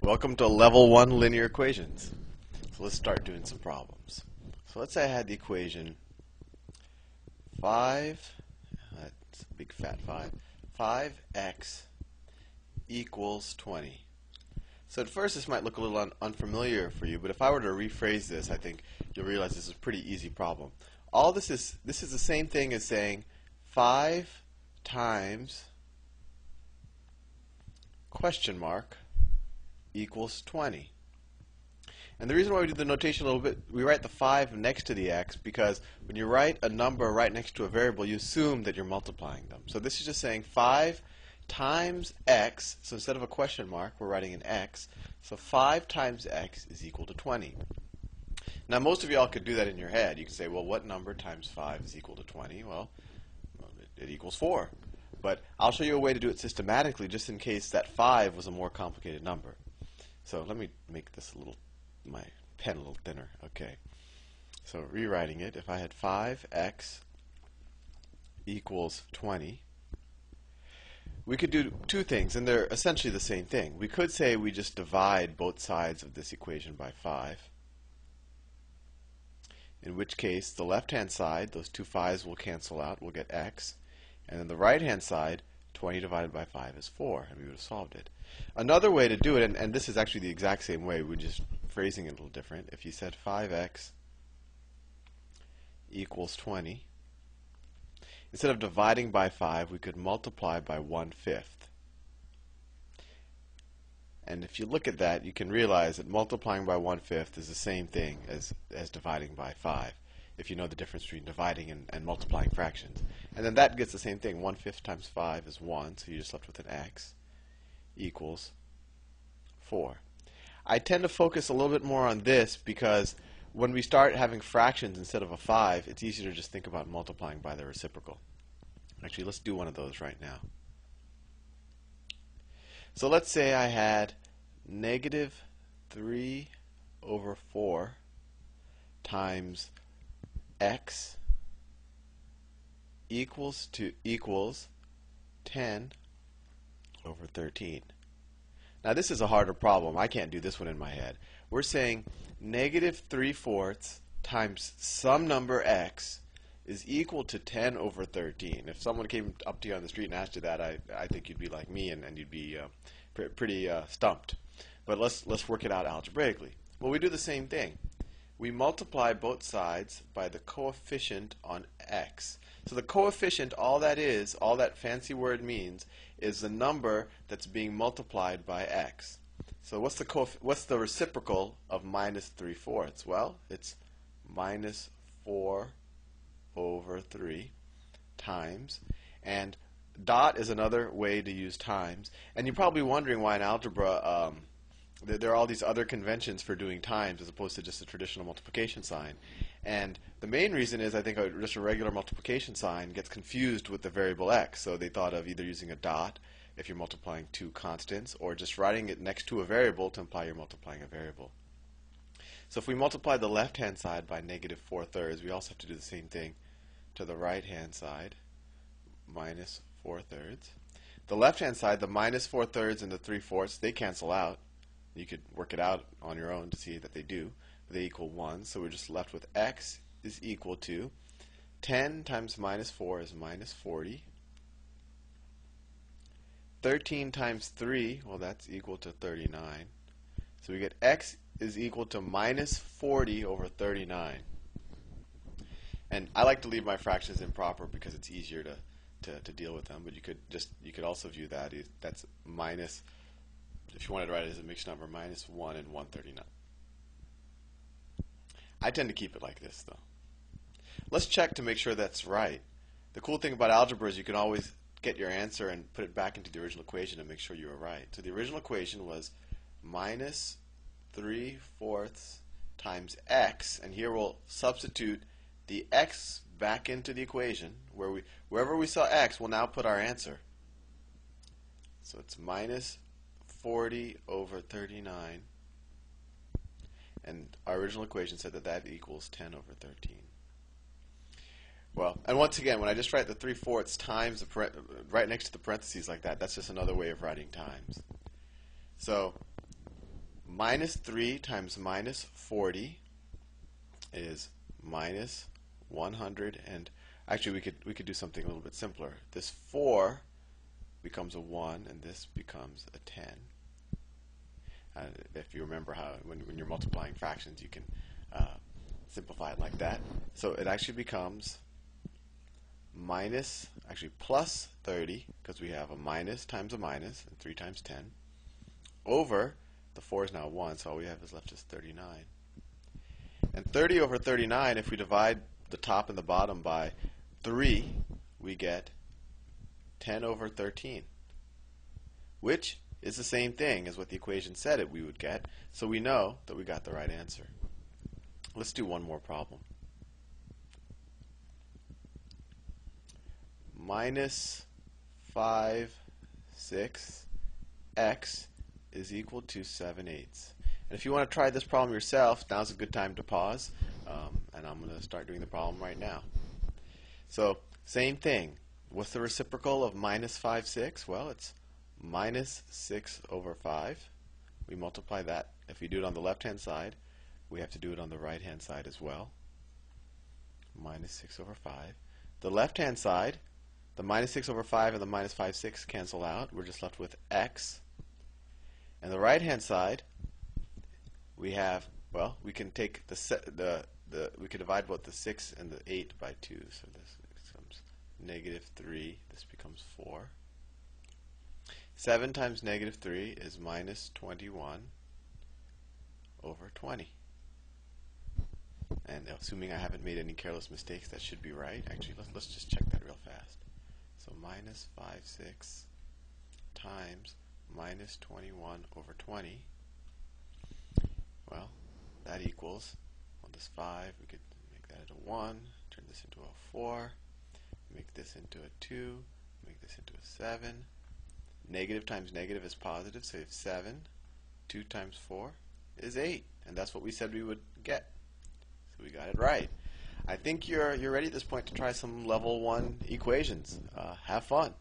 Welcome to Level 1 Linear Equations. So let's start doing some problems. So let's say I had the equation 5, that's a big fat 5x equals 20. So at first this might look a little unfamiliar for you, but if I were to rephrase this, I think you'll realize this is a pretty easy problem. All this is the same thing as saying 5 times question mark equals 20. And the reason why we do the notation a little bit, we write the 5 next to the x because when you write a number right next to a variable, you assume that you're multiplying them. So this is just saying 5 times x, so instead of a question mark, we're writing an x. So 5 times x is equal to 20. Now most of y'all could do that in your head. You can say, well, what number times 5 is equal to 20? Well, it equals 4. But I'll show you a way to do it systematically just in case that 5 was a more complicated number. So let me make this my pen a little thinner. Okay. So rewriting it, if I had 5x equals 20, we could do two things, and they're essentially the same thing. We could say we just divide both sides of this equation by 5, in which case the left-hand side, those two 5's will cancel out, we'll get x, and then the right-hand side, 20 divided by 5 is 4, and we would have solved it. Another way to do it, and this is actually the exact same way, we're just phrasing it a little different. If you said 5x equals 20, instead of dividing by 5, we could multiply by 1/5. And if you look at that, you can realize that multiplying by 1/5 is the same thing as dividing by 5, if you know the difference between dividing and multiplying fractions. And then that gets the same thing. 1/5 times 5 is 1, so you're just left with an x equals 4. I tend to focus a little bit more on this because when we start having fractions instead of a 5, it's easier to just think about multiplying by the reciprocal. Actually, let's do one of those right now. So let's say I had negative 3 over 4 times x equals 10 over 13. Now this is a harder problem. I can't do this one in my head. We're saying negative 3/4 times some number x is equal to 10 over 13. If someone came up to you on the street and asked you that, I think you'd be like me and you'd be pretty stumped. But let's work it out algebraically. Well, we do the same thing. We multiply both sides by the coefficient on x. So the coefficient, all that fancy word means, is the number that's being multiplied by x. So what's the reciprocal of minus 3/4? Well, it's minus 4 over 3 times, and dot is another way to use times. And you're probably wondering why in algebra there are all these other conventions for doing times as opposed to just a traditional multiplication sign. And the main reason is I think just a regular multiplication sign gets confused with the variable x. So they thought of either using a dot if you're multiplying two constants, or just writing it next to a variable to imply you're multiplying a variable. So if we multiply the left-hand side by negative 4/3, we also have to do the same thing to the right-hand side, minus 4/3. The left-hand side, the minus 4/3 and the 3/4, they cancel out. You could work it out on your own to see that they do. They equal 1, so we're just left with x is equal to 10 times minus 4 is minus 40. 13 times 3, well, that's equal to 39. So we get x is equal to minus 40 over 39. And I like to leave my fractions improper because it's easier to deal with them, but you could also view that that's minus, if you wanted to write it as a mixed number, minus 1 and 139. I tend to keep it like this, though. Let's check to make sure that's right. The cool thing about algebra is you can always get your answer and put it back into the original equation and make sure you were right. So the original equation was minus 3/4 times x, and here we'll substitute the x back into the equation. Wherever we saw x, we'll now put our answer. So it's minus 40 over 39, and our original equation said that equals 10 over 13. Well, and once again, when I just write the 3/4 times right next to the parentheses like that, that's just another way of writing times. So minus 3 times minus 40 is minus 100, and actually we could do something a little bit simpler. This 4 becomes a 1, and this becomes a 10. If you remember how when you're multiplying fractions, you can simplify it like that. So it actually becomes plus 30, because we have a minus times a minus, and 3 times 10, over, the 4 is now 1, so all we have is left is 39. And 30 over 39, if we divide the top and the bottom by 3, we get 10 over 13, which is the same thing as what the equation said we would get, so we know that we got the right answer. Let's do one more problem. Minus 5, 6, x is equal to 7/8. And if you want to try this problem yourself, now's a good time to pause, and I'm going to start doing the problem right now. So, same thing. What's the reciprocal of minus 5, 6? Well, it's minus 6 over 5. We multiply that. If we do it on the left-hand side, we have to do it on the right-hand side as well. Minus 6 over 5. The left-hand side, the minus 6 over 5 and the minus 5, 6 cancel out. We're just left with x. And the right-hand side, we have, well, we can take we can divide both the 6 and the 8 by 2. So this becomes negative 3. This becomes 4. 7 times negative 3 is minus 21 over 20. And assuming I haven't made any careless mistakes, that should be right. Actually, let's just check that real fast. So minus 5, 6 times minus 21 over 20. Well, that equals, on this 5, we could make that into 1, turn this into a 4, make this into a 2, make this into a 7. Negative times negative is positive, so you have 7. 2 times 4 is 8, and that's what we said we would get. So we got it right. I think you're ready at this point to try some level 1 equations. Have fun.